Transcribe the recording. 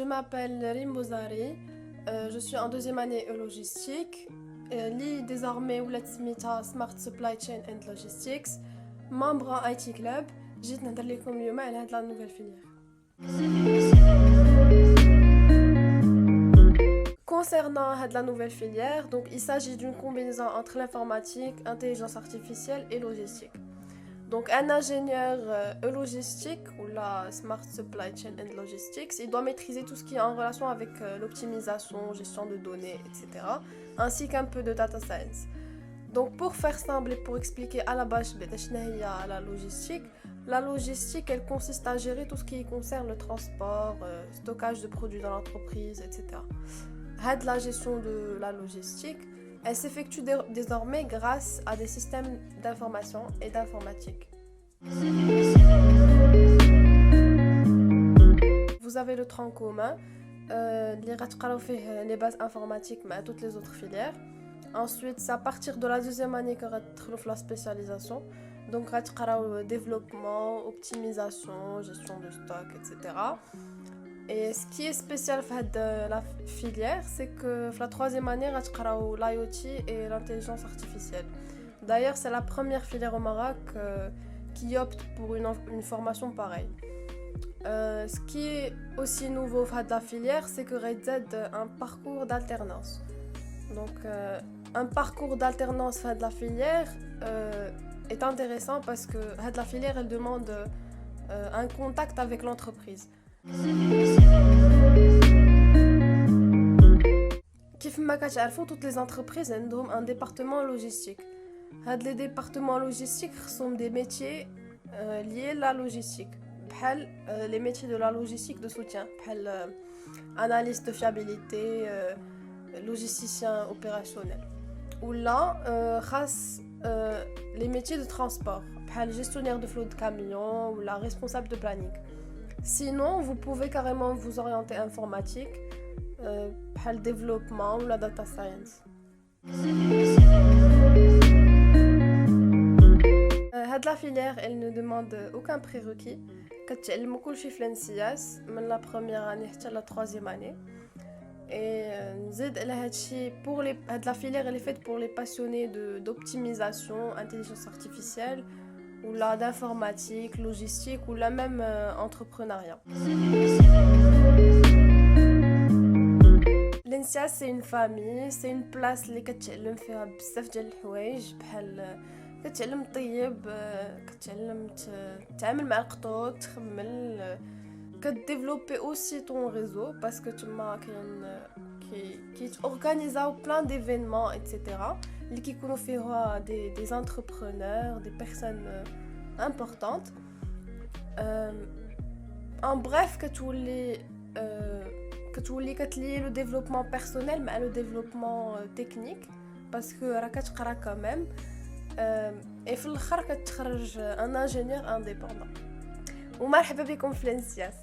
Je m'appelle Rim Bozari, je suis en deuxième année logistique. Li désormais ولات سميتها Smart Supply Chain and Logistics, membre en IT Club. جيت نهضر لكم اليوم على هاد لا نوفيل فيليير. Concernant la nouvelle filière, donc il s'agit d'une combinaison entre l'informatique, intelligence artificielle et logistique. Donc un ingénieur logistique ou la Smart Supply Chain and Logistics, il doit maîtriser tout ce qui est en relation avec l'optimisation, gestion de données, etc. ainsi qu'un peu de data science. Donc pour faire simple et pour expliquer à la base la logistique elle consiste à gérer tout ce qui concerne le transport, stockage de produits dans l'entreprise, etc. La gestion de la logistique, elle s'effectue désormais grâce à des systèmes d'information et d'informatique. Vous avez le tronc commun, les bases informatiques, mais toutes les autres filières. Ensuite, c'est à partir de la deuxième année que vous la spécialisation. Donc, le développement, optimisation, gestion de stock, etc. Et ce qui est spécial de la filière, c'est que la troisième année, vous l'IoT et l'intelligence artificielle. D'ailleurs, c'est la première filière au Maroc qui opte pour une formation pareille. Ce qui est aussi nouveau de la filière, c'est que vous un parcours d'alternance. Donc, un parcours d'alternance de la filière est intéressant parce que la filière, elle demande un contact avec l'entreprise. كيفما كتعرفوا toutes les entreprises عندهم un département logistique. Les départements logistiques sont des métiers liés à la logistique. بحال les métiers de la logistique de soutien, بحال analyste de fiabilité, logisticien opérationnel. Ou là, les métiers de transport, بحال gestionnaire de flot de camions ou la responsable de planning. Sinon, vous pouvez carrément vous orienter informatique, le développement ou la data science. La filière, elle ne demande aucun prérequis. كتعلموا كلشي في الانسياس من la première année حتى la troisième année. Et نزيد على هادشي pour les la filière elle est faite pour les passionnés d'optimisation, intelligence artificielle ou là d'informatique, logistique ou là même entrepreneuriat. l'INSIAS c'est une famille, c'est une place اللي كتعلم فيها بزاف ديال الحوايج بحال كتعلم طيب، كتعلم تتعامل مع الخطوط، تخمل، كديفلوبي اوسي طون ريزو باسكو تما كيتورغانيزاو بلان ديفينمون ايتترا اللي كيكونوا فيها دي انتربرونور، دي بيرسون امبورطانت. ان بريف كتولي كتلي لو ديفلوبمون بيرسونيل مع لو ديفلوبمون تكنيك باسكو راه كتقرا كاميم et في الاخر كتخرج ان انجينيور انديبوندون. ومرحبا بكم في الانسياس.